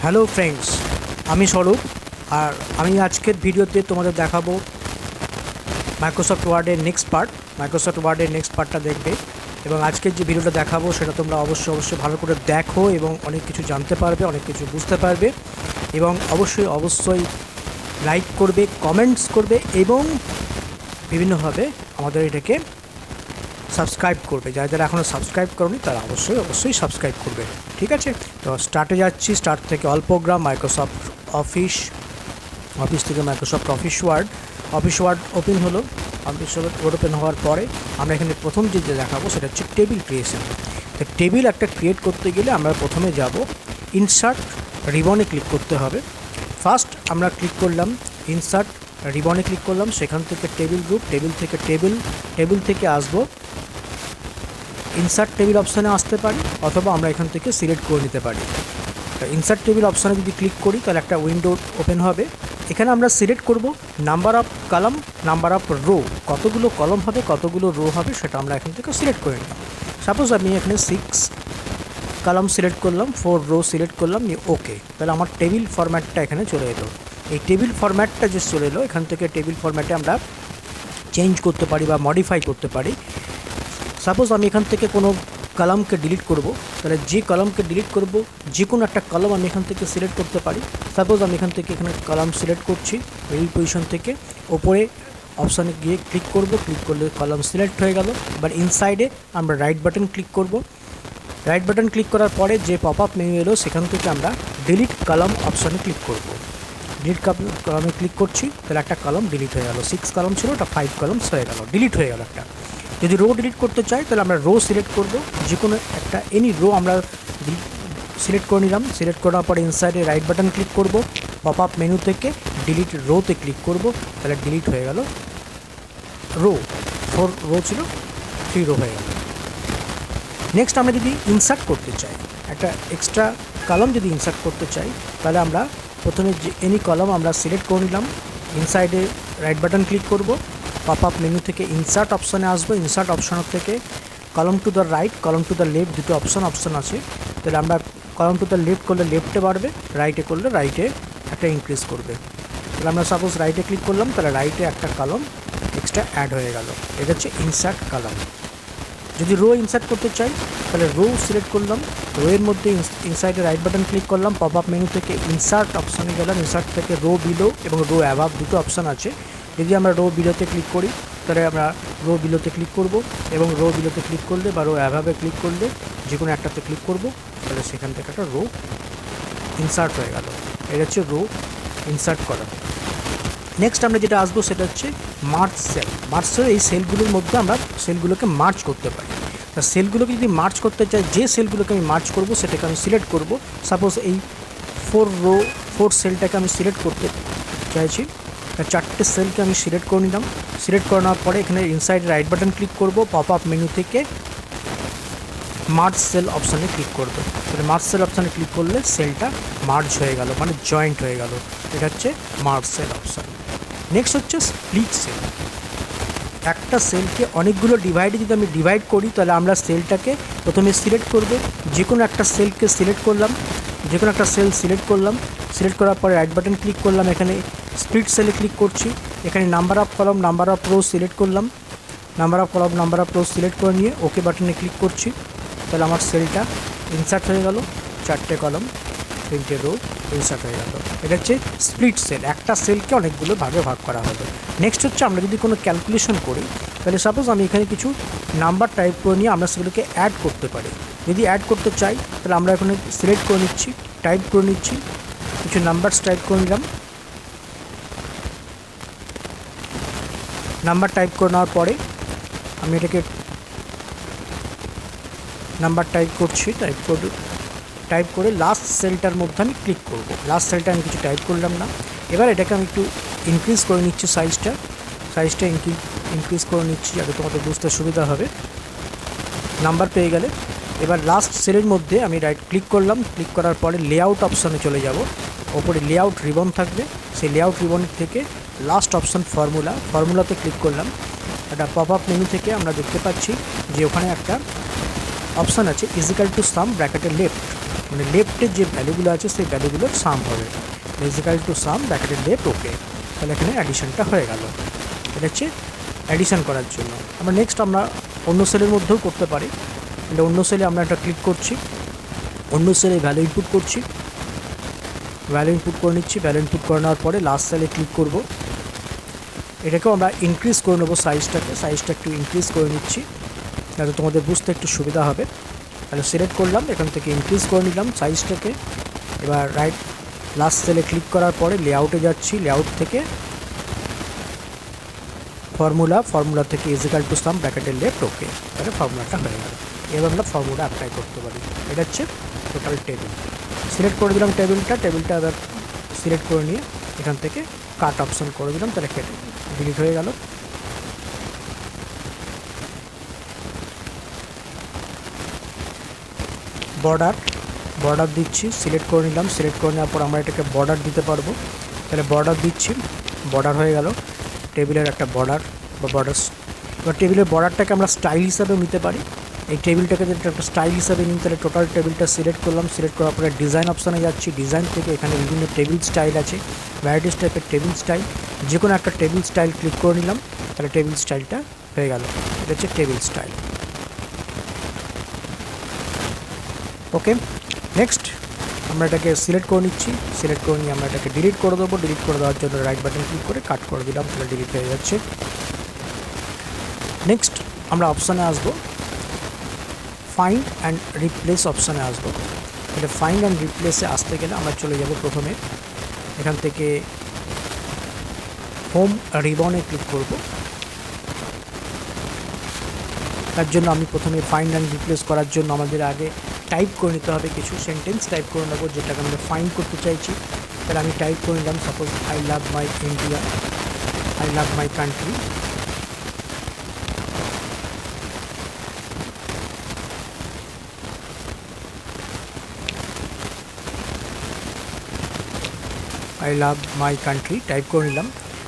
Hello friends, আমি স্বরূপ। আর আমি আজকের ভিডিওতে তোমাদের দেখাবো মাইক্রোসফট ওয়ার্ডের নেক্সট পার্টটা দেখবে। এবং আজকের যে ভিডিওটা দেখাবো সেটা তোমরা অবশ্যই ভালো করে দেখো এবং অনেক কিছু জানতে পারবে, অনেক কিছু বুঝতে পারবে। এবং অবশ্যই লাইক করবে, কমেন্টস করবে এবং বিভিন্নভাবে আমাদের এটাকে সাবস্ক্রাইব করবে। যারা এখনও সাবস্ক্রাইব করনি তারা অবশ্যই সাবস্ক্রাইব করবে। ঠিক আছে, তো স্টার্টে যাচ্ছি। স্টার্ট থেকে অল প্রোগ্রাম, মাইক্রোসফট অফিস থেকে মাইক্রোসফট অফিস ওয়ার্ড ওপেন হলো। অফিস ওয়ার্ড ওপেন হওয়ার পরে আমরা এখানে প্রথম যে দেখাবো সেটা হচ্ছে টেবিল ক্রিয়েশন। তো টেবিল একটা ক্রিয়েট করতে গেলে আমরা প্রথমে যাব ইনসার্ট রিবনে ক্লিক করতে হবে। ফার্স্ট আমরা ক্লিক করলাম ইনসার্ট রিবনে ক্লিক করলাম, সেখান থেকে টেবিল গ্রুপ, টেবিল থেকে আসবো ইনসার্ট টেবিল অপশানে আসতে পারি, অথবা আমরা এখান থেকে সিলেক্ট করে নিতে পারি। ইনসার্ট টেবিল অপশানে যদি ক্লিক করি তাহলে একটা উইন্ডো ওপেন হবে। এখানে আমরা সিলেক্ট করব number of column, number of rho, কতগুলো কলম হবে, কতগুলো রো হবে সেটা আমরা এখান থেকে সিলেক্ট করে নিলাম। সাপোজ আমি এখানে 6 কলাম সিলেক্ট করলাম, 4 রো সিলেক্ট করলাম, ওকে। তাহলে আমার টেবিল ফরম্যাটটা এখানে চলে এলো। এই টেবিল ফরম্যাটটা যে চলে এলো, এখান থেকে টেবিল ফরম্যাটে আমরা চেঞ্জ করতে পারি বা মডিফাই করতে পারি। সাপোজ আমি এখান থেকে কোনো কলামকে ডিলিট করব, তাহলে যে কলামকে ডিলিট করব যে কোনো একটা কলাম আমি এখান থেকে সিলেক্ট করতে পারি। সাপোজ আমি এখানে কলাম সিলেক্ট করছি, এই পজিশন থেকে ওপরে অপশানে গিয়ে ক্লিক করলে কলাম সিলেক্ট হয়ে গেল। এবার ইনসাইডে আমরা রাইট বাটন ক্লিক করার পরে যে পপ আপ মেনু এলো সেখান থেকে আমরা ডিলিট কলাম অপশানে ক্লিক করব। ডিলিট কলামে ক্লিক করছি, তাহলে একটা কলাম ডিলিট হয়ে গেল। 6 কলাম ছিল, ওটা 5 কলামস হয়ে গেল, ডিলিট হয়ে গেল একটা। যদি রো ডিলিট করতে চাই তাহলে আমরা রো সিলেক্ট করব, যে কোনো একটা এনি রো আমরা সিলেক্ট করে নিলাম। সিলেক্ট করার পরে ইনসাইডে রাইট বাটন ক্লিক করব, পপ আপ মেনু থেকে ডিলিট রোতে ক্লিক করব, তাহলে ডিলিট হয়ে গেল রো। 4 রো ছিল, 3 রো হয়ে গেল। নেক্সট আমরা যদি ইনসার্ট করতে চাই, একটা এক্সট্রা কলাম যদি ইনসার্ট করতে চাই, তাহলে আমরা প্রথমে যে এনি কলাম আমরা সিলেক্ট করে নিলাম, ইনসাইডে রাইট বাটন ক্লিক করব, পপ আপ মেনু থেকে ইনসার্ট অপশানে আসবো। ইনসার্ট অপশান থেকে column to the right, column to the left, দুটো অপশান আছে। তাহলে আমরা কলাম টু দ্য লেফট করলে লেফটে বাড়বে, রাইটে করলে রাইটে একটা ইনক্রিজ করবে। তাহলে আমরা সাপোজ রাইটে ক্লিক করলাম, তাহলে রাইটে একটা কলাম এক্সট্রা অ্যাড হয়ে গেল। এটা হচ্ছে ইনসার্ট কলাম। যদি রো ইনসার্ট করতে চাই তাহলে রো সিলেক্ট করলাম, রোয়ের মধ্যে ইনসাইডে রাইট বাটন ক্লিক করলাম, পপ আপ মেনু থেকে ইনসার্ট অপশানে গেলাম। ইনসার্ট থেকে রো বিলো এবং রো অ্যাবাভ দুটো অপশান আছে। যদি আমরা রো বিলোতে ক্লিক করি তাহলে আমরা রো বিলোতে ক্লিক করব, এবং রো বিলোতে ক্লিক করলে বা রো অ্যাভাবে ক্লিক করলে যে কোনো একটাতে ক্লিক করব, তাহলে সেখান থেকে একটা রো ইনসার্ট হয়ে গেল। এটা হচ্ছে রো ইনসার্ট করা। নেক্সট আমরা যেটা আসবো সেটা হচ্ছে মার্জ সেল। এই সেলগুলোর মধ্যে আমরা সেলগুলোকে মার্জ করতে পারি। তা সেলগুলোকে যদি মার্জ করতে চাই, যে সেলগুলোকে আমি মার্জ করব সেটাকে আমি সিলেক্ট করব। সাপোজ এই 4 সেলটাকে আমি সিলেক্ট করতে চাইছি, 4টে সেলকে আমি সিলেক্ট করে নিলাম। সিলেক্ট করানোর পরে এখানে ইনসাইড রাইট বাটন ক্লিক করব, পপ আপ মেনু থেকে মার্জ সেল অপশানে ক্লিক করব। তাহলে মার্জ সেল অপশানে ক্লিক করলে সেলটা মার্জ হয়ে গেল, মানে জয়েন্ট হয়ে গেল। এটা হচ্ছে মার্জ সেল অপশান। নেক্সট হচ্ছে স্প্লিট সেল। একটা সেলকে অনেকগুলো ডিভাইডে যদি আমি ডিভাইড করি, তাহলে আমরা সেলটাকে প্রথমে সিলেক্ট করব, যে কোনো একটা সেলকে সিলেক্ট করলাম, সিলেক্ট করার পরে রাইট বাটন ক্লিক করলাম, এখানে স্প্লিট সেলে ক্লিক করছি। এখানে number of column, number of rho select করলাম, নাম্বার অফ রো সিলেক্ট করে নিয়ে ওকে বাটনে ক্লিক করছি। তাহলে আমার সেলটা ইনসার্ট হয়ে গেল, 4টে কলাম 3টে রো ইনসার্ট হয়ে গেল। এটা হচ্ছে স্প্লিট সেল। একটা সেলকে অনেকগুলো ভাগে ভাগ করা হবে। নেক্সট হচ্ছে আমরা যদি কোনো ক্যালকুলেশন করি, তাহলে সাপোজ আমি এখানে কিছু নাম্বার টাইপ করে নিয়ে আমরা সেগুলোকে অ্যাড করতে পারি। যদি অ্যাড করতে চাই তাহলে আমরা এখানে সিলেক্ট করে নিচ্ছি, টাইপ করে নিচ্ছি, কিছু নাম্বারস টাইপ করে নিলাম। নাম্বার টাইপ করে নেওয়ার পরে আমি এটাকে নাম্বার টাইপ করছি, টাইপ করে লাস্ট সেলটার মধ্যে আমি ক্লিক করব। লাস্ট সেলটা আমি কিছু টাইপ করলাম না। এবার এটাকে আমি একটু ইনক্রিজ করে নিচ্ছি, সাইজটা ইনক্রিজ করে নিচ্ছি, যাতে তোমাদের বুঝতে সুবিধা হবে। নাম্বার পেয়ে গেলে এবার লাস্ট সেলের মধ্যে আমি রাইট ক্লিক করলাম। ক্লিক করার পরে লেআউট অপশানে চলে যাব। ওপরে লেআউট রিবন থাকবে, সেই লেআউট রিবনের থেকে লাস্ট অপশান ফর্মুলাতে ক্লিক করলাম। একটা পপ আপ মেনু থেকে আমরা দেখতে পাচ্ছি যে ওখানে একটা অপশান আছে ইজিক্যাল টু সাম ব্র্যাকেটের লেফট। মানে লেফটের যে ভ্যালুগুলো আছে সেই ভ্যালুগুলোর সাম হবে, ইজিক্যাল টু সাম ব্র্যাকেটের লেফট ওকে। তাহলে এখানে অ্যাডিশনটা হয়ে গেল। এটা হচ্ছে অ্যাডিশন করার জন্য। আমরা নেক্সট আমরা অন্য সেলের মধ্যেও করতে পারি। তাহলে অন্য সেলে আমরা একটা ক্লিক করছি, অন্য সেলে ভ্যালু ইনপুট করছি, ভ্যালু ইনপুট করে নিচ্ছি। ভ্যালু ইনপুট করে নেওয়ার পরে লাস্ট সেলে ক্লিক করব। এটাকেও আমরা ইনক্রিজ করে নেবো সাইজটা একটু ইনক্রিজ করে নিচ্ছি যাতে তোমাদের বুঝতে একটু সুবিধা হবে। তাহলে সিলেক্ট করলাম, এখান থেকে ইনক্রিজ করে নিলাম সাইজটাকে। এবার রাইট লাস্ট সেলে ক্লিক করার পরে লেআউটে যাচ্ছি, লেআউট থেকে ফর্মুলা থেকে ইজিক্যাল টু সাম ব্র্যাকেটের লেফট ওকে। তাহলে ফর্মুলাটা হয়ে গেল। এবার আমরা ফর্মুলা অ্যাপ্লাই করতে পারি। এটা হচ্ছে টোটাল টেবিল। সিলেক্ট করে দিলাম টেবিলটা এবার সিলেক্ট করে নিয়ে এখান থেকে কাট অপশন করে দিলাম, তাহলে কেটে ডিলিট হয়ে গেল। বর্ডার দিচ্ছি, সিলেক্ট করে নিলাম। সিলেক্ট করে নেওয়ার পর আমরা এটাকে বর্ডার দিতে পারবো। তাহলে বর্ডার দিচ্ছি, বর্ডার হয়ে গেল টেবিলের একটা বর্ডার বা বর্ডার্স। এবার টেবিলের বর্ডারটাকে আমরা স্টাইল হিসাবেও নিতে পারি। এই টেবিলটাকে যদি একটা স্টাইল হিসাবে নিই তাহলে টোটাল টেবিলটা সিলেক্ট করলাম। সিলেক্ট করার পরে ডিজাইন অপশানে যাচ্ছি, ডিজাইন থেকে এখানে বিভিন্ন টেবিল স্টাইল আছে, ভ্যারাইটিস টাইপের টেবিল স্টাইল। যে কোনো একটা টেবিল স্টাইল ক্লিক করে নিলাম, তাহলে টেবিল স্টাইলটা হয়ে গেল। এটা হচ্ছে টেবিল স্টাইল। ওকে, নেক্সট আমরা এটাকে সিলেক্ট করে নিচ্ছি। সিলেক্ট করে নিয়ে আমরা এটাকে ডিলিট করে দেবো। ডিলিট করে দেওয়ার জন্য রাইট বাটন ক্লিক করে কাট করে দিলাম, তাহলে ডিলিট হয়ে যাচ্ছে। নেক্সট আমরা অপশানে আসবো, ফাইন্ড অ্যান্ড রিপ্লেস অপশানে আসবো। এটা ফাইন্ড অ্যান্ড রিপ্লেসে আসতে গেলে আমরা চলে যাব প্রথমে এখান থেকে হোম রিবনে ক্লিক করব। তার জন্য আমি প্রথমে ফাইন্ড অ্যান্ড রিপ্লেস করার জন্য আমাদের আগে টাইপ করে নিতে হবে, কিছু সেন্টেন্স টাইপ করে নেবো যেটাকে আমরা ফাইন্ড করতে চাইছি। তাহলে আমি টাইপ করে নিলাম, suppose I love my India, I love my country. I love my country type করে নিলাম।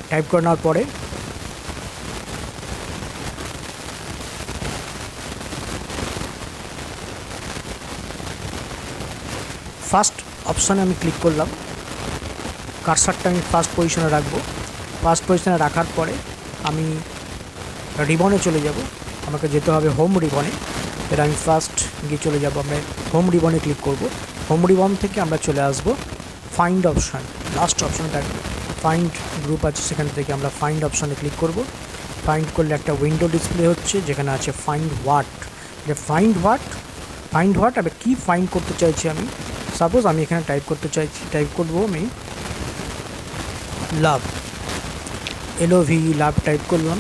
টাইপ করে নেওয়ার পরে ফার্স্ট অপশানে আমি ক্লিক করলাম। কার্সারটা আমি ফার্স্ট পজিশনে রাখবো। ফার্স্ট পজিশনে রাখার পরে আমি রিবনে চলে যাব। আমাকে যেতে হবে হোম রিবনে। এর আমি ফার্স্ট গিয়ে চলে যাব, আমরা হোম রিবনে ক্লিক করব। হোম রিবন থেকে আমরা চলে আসব ফাইন্ড অপশান, লাস্ট অপশানটা ফাইন্ড গ্রুপ আছে, সেখান থেকে আমরা ফাইন্ড অপশানে ক্লিক করব। ফাইন্ড করলে একটা উইন্ডো ডিসপ্লে হচ্ছে যেখানে আছে ফাইন্ড হোয়াট। ফাইন্ড হোয়াট আমি কী ফাইন্ড করতে চাইছি, আমি সাপোজ আমি এখানে টাইপ করতে চাইছি, টাইপ করবো আমি লাভ, LOV লাভ টাইপ করলাম।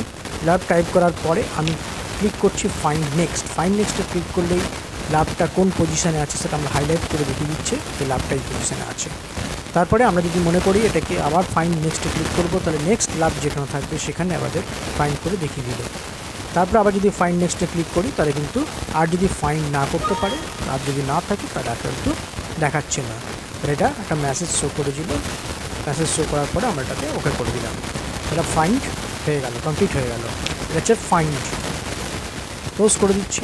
লাভ টাইপ করার পরে আমি ক্লিক করছি ফাইন্ড নেক্সট। ফাইন্ড নেক্সটে ক্লিক করলেই লাভটা কোন পজিশানে আছে সেটা আমরা হাইলাইট করে দেখিয়ে দিচ্ছে যে লাভটা এই পজিশানে আছে। তারপরে আমরা যদি মনে করি এটাকে আবার ফাইন্ড নেক্সটে ক্লিক করব, তাহলে নেক্সট লাভ যেখানে থাকবে সেখানে আমাদের ফাইন্ড করে দেখিয়ে দিল। তারপর আবার যদি ফাইন্ড নেক্সটে ক্লিক করি তাহলে কিন্তু আর যদি ফাইন্ড না করতে পারে, আর যদি না থাকে তাহলে আর কিন্তু দেখাচ্ছে না। তাহলে এটা একটা মেসেজ শো করে দিল। মেসেজ শো করার পরে আমরা এটাকে ওকে করে দিলাম। এটা ফাইন্ড হয়ে গেল, কমপ্লিট হয়ে গেল। এটা হচ্ছে ফাইন্ড। ক্লোজ করে দিচ্ছি।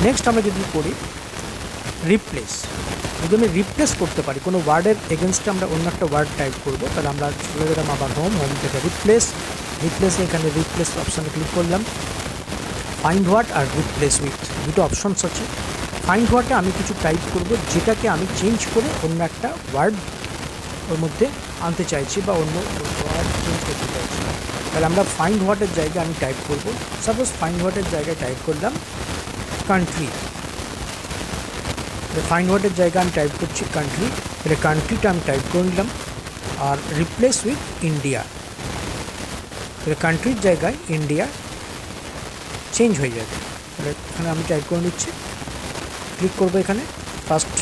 নেক্সট আমরা যদি করি রিপ্লেস, যদি আমি রিপ্লেস করতে পারি কোনো ওয়ার্ডের এগেনস্টে আমরা অন্য একটা ওয়ার্ড টাইপ করব, তাহলে আমরা চলে গেলাম আবার হোম থেকে রিপ্লেসে এখানে রিপ্লেস অপশানে ক্লিক করলাম। Find what are replace with দুটো অপশানস আছে। ফাইন্ড হোয়াটে আমি কিছু টাইপ করব যেটাকে আমি চেঞ্জ করে অন্য একটা ওয়ার্ড ওর মধ্যে আনতে চাইছি বা অন্য ওয়ার্ড চেঞ্জ করতে চাইছি। তাহলে আমরা ফাইন্ড হোয়াটের জায়গায় আমি টাইপ করব, সাপোজ ফাইন্ড হোয়াটের জায়গায় টাইপ করলাম কান্ট্রি। ফাইন্ড ওয়ার্ডের জায়গায় আমি টাইপ করছি কান্ট্রি। তাহলে কান্ট্রিটা আমি টাইপ করে নিলাম আর রিপ্লেস উইথ ইন্ডিয়া। তাহলে কান্ট্রির জায়গায় ইন্ডিয়া চেঞ্জ হয়ে যাবে। তাহলে এখানে আমি টাইপ করে নিচ্ছি, ক্লিক করবো এখানে ফার্স্ট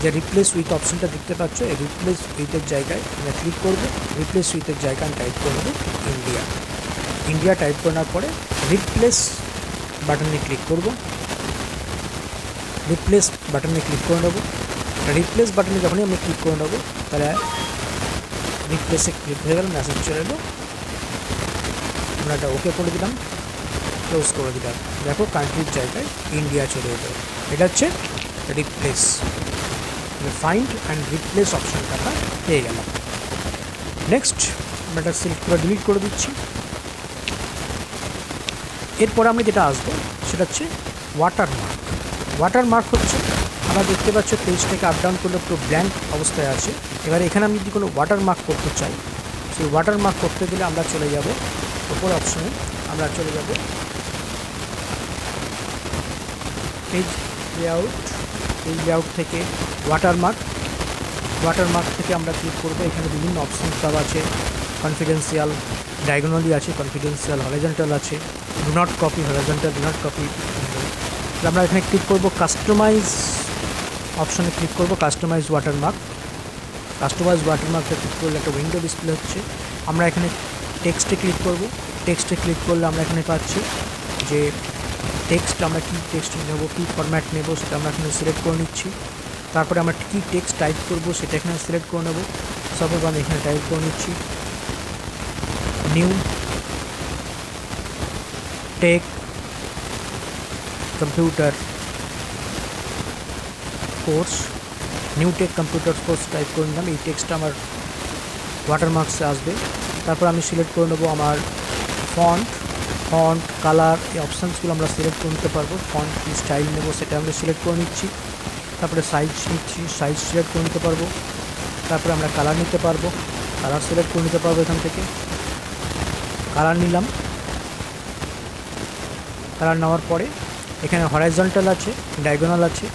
যে রিপ্লেস উইথ অপশানটা দেখতে পাচ্ছ, এই রিপ্লেস উইথের জায়গায় আমরা ক্লিক করবো। রিপ্লেস উইথের জায়গায় আমি টাইপ করে নেবো ইন্ডিয়া টাইপ করার পরে রিপ্লেস বাটনে ক্লিক করবো। রিপ্লেস বাটনে ক্লিক করে নেবো। রিপ্লেস বাটনে যখনই আমি ক্লিক করে নেবো তাহলে রিপ্লেসে ক্লিক হয়ে গেল, মেসেজ চলে এলো। আমরা এটা ওকে করে দিলাম, ক্লোজ করে দিলাম। দেখো কান্ট্রির জায়গায় ইন্ডিয়া চলে এলো। এটা হচ্ছে রিপ্লেস। ফাইন্ড অ্যান্ড রিপ্লেস অপশানটা আমরা পেয়ে গেলাম। নেক্সট আমরা এটা সিলেক্ট করে ডিলিট করে দিচ্ছি। এরপরে আমরা যেটা আসবো সেটা হচ্ছে ওয়াটারমার্ক। ওয়াটারমার্ক হচ্ছে আমরা দেখতে পাচ্ছি পেজটাকে আপ ডাউন করলে পুরো ব্ল্যাঙ্ক অবস্থায় আছে। এবার এখানে আমি যদি কোনো ওয়াটারমার্ক করতে চাই, সেই ওয়াটারমার্ক করতে গেলে আমরা চলে যাব ওপর অপশনে, আমরা চলে যাব পেজ লেআউট। পেজ লেআউট থেকে ওয়াটারমার্ক থেকে আমরা ক্লিক করবো। এখানে বিভিন্ন অপশন সব আছে, কনফিডেন্সিয়াল, ডায়াগোনালি আছে, কনফিডেন্সিয়াল, হরিজন্টাল আছে, do not copy, horizontal, do not copy. আমরা এখানে ক্লিক করব কাস্টমাইজ অপশনে, ক্লিক করব কাস্টমাইজ ওয়াটারমার্ক। কাস্টমাইজ ওয়াটারমার্কটা ক্লিক করলে একটা উইন্ডো ডিসপ্লে হচ্ছে। আমরা এখানে টেক্সটে ক্লিক করব। টেক্সটে ক্লিক করলে আমরা এখানে পাচ্ছি যে টেক্সট, আমরা কী টেক্সট নেব, কী ফরম্যাট নেব সেটা আমরা এখানে সিলেক্ট করে নিচ্ছি। তারপরে আমরা কী টেক্সট টাইপ করব সেটা এখানে সিলেক্ট করে নেব। সাপোজ আমি এখানে টাইপ করে নিচ্ছি new tech computer course. New tech computer course type করে নিলাম। এই টেক্সটটা আমার ওয়াটারমার্কসে আসবে। তারপর আমি সিলেক্ট করে নেবো আমার ফন্ট কালার, এই অপশানসগুলো আমরা সিলেক্ট করে নিতে পারবো। ফন্ট কী স্টাইল নেবো সেটা আমরা সিলেক্ট করে নিচ্ছি। তারপরে সাইজ নিচ্ছি, সাইজ সিলেক্ট করে নিতে পারবো। তারপরে আমরা কালার নিতে পারবো, কালার সিলেক্ট করে নিতে পারবো। এখান থেকে কালার নিলাম। কালার নেওয়ার পরে এখানে হরাইজন্টাল আছে, ডায়াগোনাল আছে,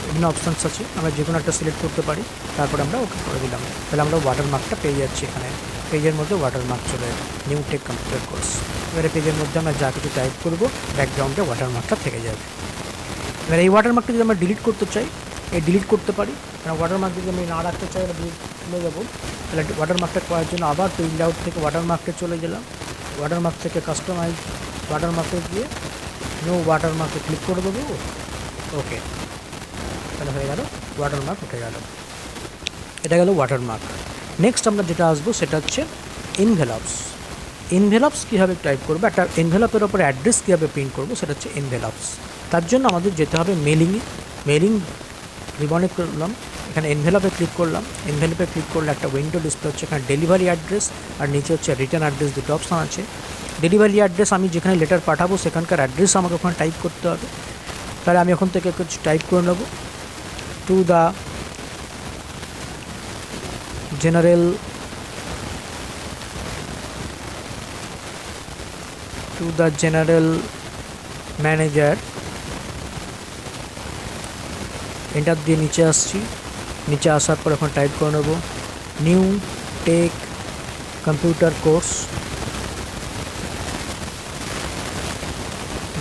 বিভিন্ন অপশানস আছে, আমরা যে কোনো একটা সিলেক্ট করতে পারি। তারপরে আমরা ওকে করে দিলাম। তাহলে আমরা ওয়াটারমার্কটা পেয়ে যাচ্ছি। এখানে পেজের মধ্যে ওয়াটারমার্ক চলে যাবে, নিউ টেক কম্পিউটার কোর্স। এবারে পেজের মধ্যে আমরা যা কিছু টাইপ করবো ব্যাকগ্রাউন্ডে ওয়াটারমার্কটা থেকে যাবে। এবার এই ওয়াটারমার্কটা যদি আমরা ডিলিট করতে চাই, এই ডিলিট করতে পারি। কারণ ওয়াটারমার্ক যদি আমি না রাখতে চাই আমরা ডিলিট চলে যাবো। তাহলে ওয়াটারমার্কটা করার জন্য আবার পেজ লেআউট থেকে ওয়াটারমার্কটা চলে গেলাম। ওয়াটারমার্ক থেকে কাস্টমাইজ ওয়াটারমার্কে গিয়ে নো ওয়াটারমার্কে ক্লিক করে দেবো। ওকে, তাহলে হয়ে গেল ওয়াটারমার্ক উঠে গেল। এটা গেল ওয়াটারমার্ক। নেক্সট আমরা যেটা আসবো সেটা হচ্ছে এনভেলপস। এনভেলপস কীভাবে টাইপ করবো, একটা এনভেলপের ওপরে অ্যাড্রেস কীভাবে প্রিন্ট করবো সেটা হচ্ছে এনভেলপস। তার জন্য আমাদের যেতে হবে মেলিং রিবনে করলাম। এখানে এনভেলপে ক্লিক করলাম। এনভেলপে ক্লিক করলে একটা উইন্ডো ডিসপ্লে হচ্ছে। এখানে ডেলিভারি অ্যাড্রেস আর নিচে হচ্ছে রিটার্ন অ্যাড্রেস, দুটো অপশান আছে। ডেলিভারি অ্যাড্রেস আমি যেখানে লেটার পাঠাবো সেখানকার অ্যাড্রেস আমাকে ওখানে টাইপ করতে হবে। তাহলে আমি ওখান থেকে কিছু টাইপ করে নেব, to the general manager. Enter দিয়ে নিচে আসছি। নিচে আসার পর এখন টাইপ করে নেব new tech computer course.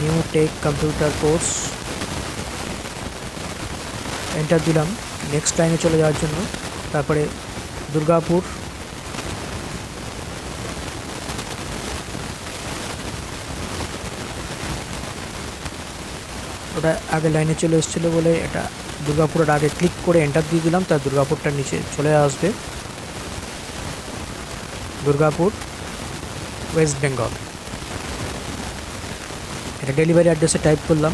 New tech computer course enter দিলাম নেক্সট লাইনে চলে যাওয়ার জন্য। তারপরে দুর্গাপুর, ওটা আগে লাইনে চলে এসেছিলো বলে এটা দুর্গাপুরের আগে ক্লিক করে এন্টার দিয়ে দিলাম। তার দুর্গাপুরটা নিচে চলে আসবে, দুর্গাপুর, ওয়েস্ট বেঙ্গল। এটা ডেলিভারি অ্যাড্রেসে টাইপ করলাম।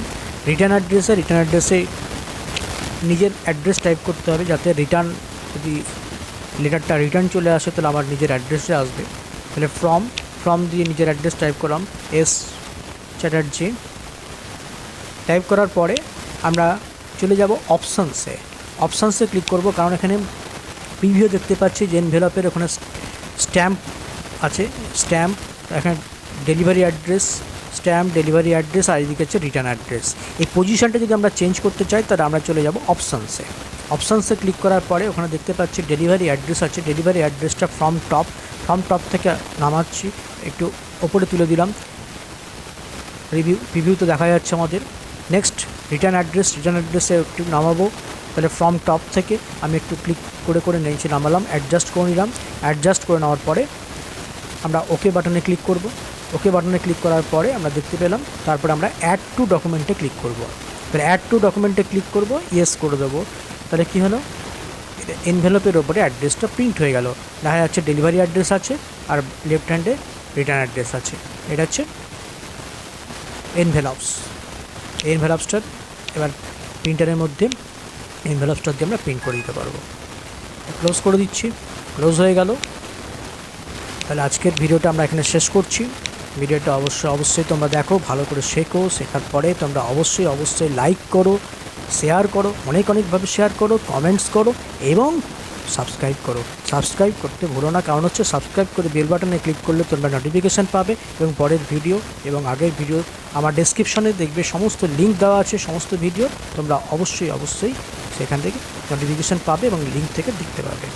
রিটার্ন অ্যাড্রেসে নিজের অ্যাড্রেস টাইপ করতে হবে, যাতে রিটার্ন যদি লেটারটা রিটার্ন চলে আসে তাহলে আমার নিজের অ্যাড্রেসে আসবে। তাহলে ফ্রম দিয়ে নিজের অ্যাড্রেস টাইপ করলাম, এস চ্যাটার্জি। টাইপ করার পরে আমরা চলে যাব অপশানসে ক্লিক করব, কারণ এখানে প্রিভিউ দেখতে পাচ্ছি যে এনভেলপের ওখানে স্ট্যাম্প আছে, স্ট্যাম্প এখানে ডেলিভারি অ্যাড্রেস আর এদিকে হচ্ছে রিটার্ন অ্যাড্রেস। এই পজিশনটা যদি আমরা চেঞ্জ করতে চাই তাহলে আমরা চলে যাব অপশানসে ক্লিক করার পরে ওখানে দেখতে পাচ্ছি ডেলিভারি অ্যাড্রেস আছে। ডেলিভারি অ্যাড্রেসটা ফ্রম টপ থেকে নামাচ্ছি, একটু ওপরে তুলে দিলাম। প্রিভিউ তো দেখা যাচ্ছে আমাদের। নেক্সট রিটার্ন অ্যাড্রেসে একটু নামাবো। তাহলে ফ্রম টপ থেকে আমি একটু ক্লিক করে নিচে নামালাম, অ্যাডজাস্ট করে নিলাম। অ্যাডজাস্ট করে নেওয়ার পরে আমরা ওকে বাটনে ক্লিক করব। ওকে বাটনে ক্লিক করার পরে আমরা দেখতে পেলাম, তারপরে আমরা অ্যাড টু ডকুমেন্টে ক্লিক করব। তাহলে অ্যাড টু ডকুমেন্টে ক্লিক করব, ইয়েস করে দেবো। তাহলে কী হলো, এনভেলপের ওপরে অ্যাড্রেসটা প্রিন্ট হয়ে গেল। দেখা যাচ্ছে ডেলিভারি অ্যাড্রেস আছে আর লেফট হ্যান্ডে রিটার্ন অ্যাড্রেস আছে। এটা হচ্ছে এনভেলপসটা। এবার প্রিন্টারের মধ্যে এনভেলপসটা দিয়ে আমরা প্রিন্ট করে দিতে পারবো। ক্লোজ করে দিচ্ছি, ক্লোজ হয়ে গেল। তাহলে আজকের ভিডিওটা আমরা এখানে শেষ করছি। ভিডিওটা অবশ্যই তোমরা দেখো, ভালো করে শেখো। শেখার পরে তোমরা অবশ্যই লাইক করো, শেয়ার করো, অনেকভাবে শেয়ার করো, কমেন্টস করো এবং সাবস্ক্রাইব করো। সাবস্ক্রাইব করতে ভুলো না, কারণ হচ্ছে সাবস্ক্রাইব করে বেল বাটনে ক্লিক করলে তোমরা নোটিফিকেশান পাবে এবং পরের ভিডিও এবং আগের ভিডিও আমার ডেসক্রিপশনে দেখবে সমস্ত লিঙ্ক দেওয়া আছে, সমস্ত ভিডিও তোমরা অবশ্যই সেখান থেকে নোটিফিকেশান পাবে এবং লিঙ্ক থেকে দেখতে পাবে।